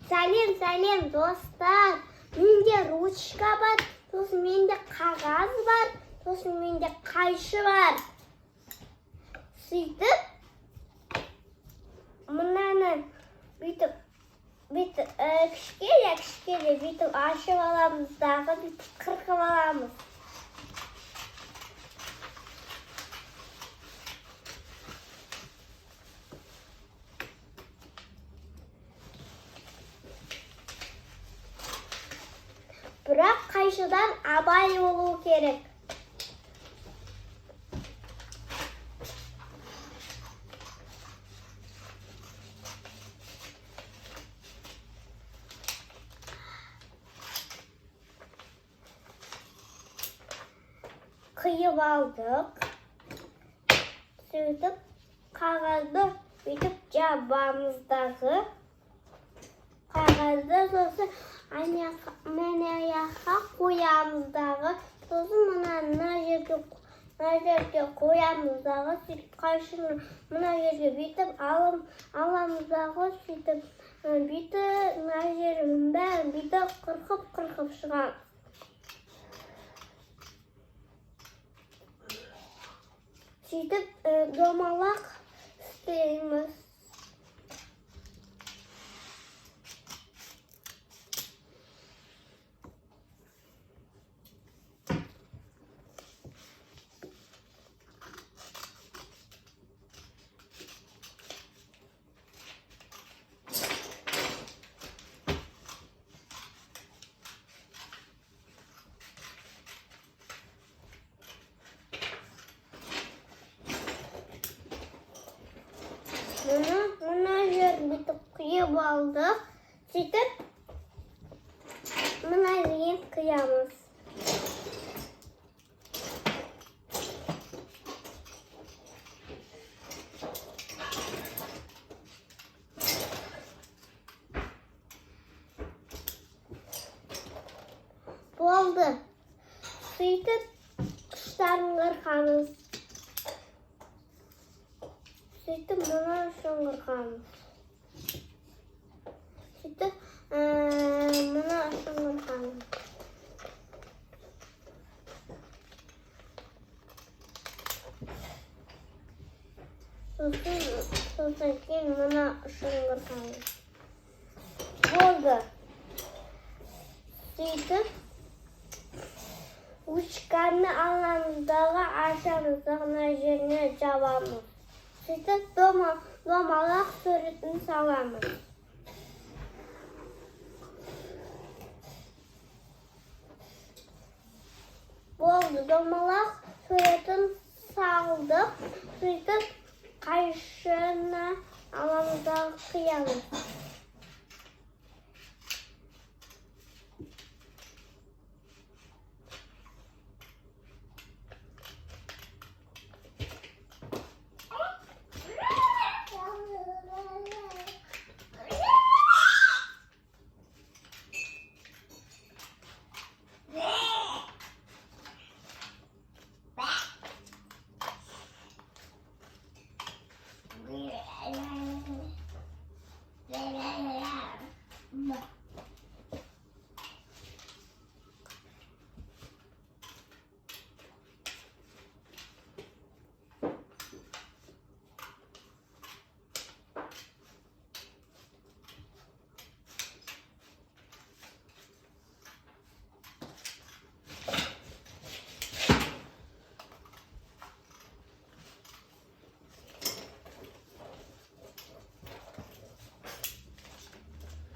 Сәлем достар. Менде ручка бар, сосын менде қағаз бар, сосын менде қайшы бар. Сөйтіп, мынаны бүйтіп кішкене бүйтіп ашып аламыз дағы, бүйтіп қырқып аламыз. Бірақ қайшыдан абай болу керек. Қиып алдық. Сөйтіп, қағазды бүйтіп жабамыздағы. Қағазды сосын мына жаққа қоямыздағы. Сосын мына жерге қоямыздағы. Сөйтіп қайшыны мына жерге бүйтіп аламыздағы. Сөйтіп мына жерін бәрін бүйтіп қырқып шығамыз. Сөйтіп домалақ істейміз. Мына жерін бүйтіп қиып алдық. Сөйтіп, мына жерін қиямыз. Болды. Сөйтіп, ұштарын қырқамыз. Сөйтіп, мұны үшін қырқамыз. Сөйтіп, мұны үшін қырқамыз. Сосын кейін мұны үшін қырқамыз. Болды. Сөйтіп, ручканы аламыздағы ашамыздағы мына жеріне жабамыз. Сөйтіп, домалақ суретін саламыз. Болды, домалақ суретін салдық. Сөйтіп, қайшыны аламыздағы қиямыз.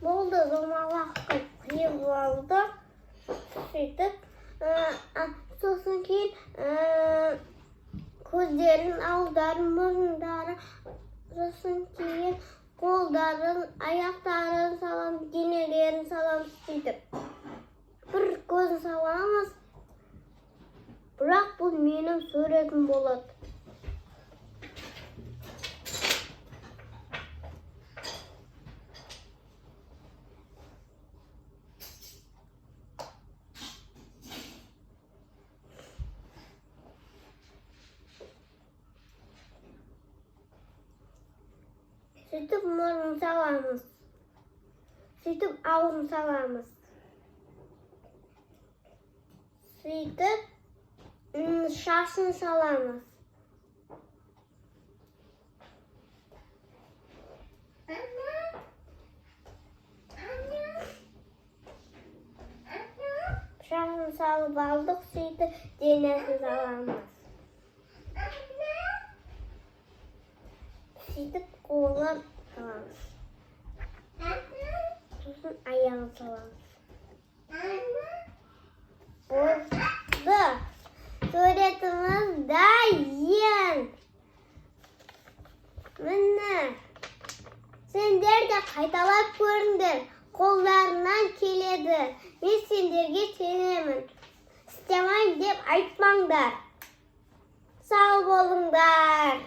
Болды, домалақ қиып алдық. Сөйтіп, сосын кейін көздерін, ауыздарын, мұрындарын, сосын кейін қолдарын, аяқтарын саламыз, денелерін саламыз. Сөйтіп, бір көзін саламыз. Бірақ бұл менің суретім болады. Сөйтіп мұрнын саламыз. Сөйтіп аузын саламыз. Сөйтіп шашын саламыз. Şашын салып алдық, сөйтіп денесін саламыз. Сөйтіп қолын саламыз. Сосын аяғын саламыз. Болды. Суретimiz dayın. Mine. Sendер de қайталап көріңдер. Қолдарынан келеді. Мен сендерге сенемін. İstemeyim деп айтпаңдар. Сау болыңдар.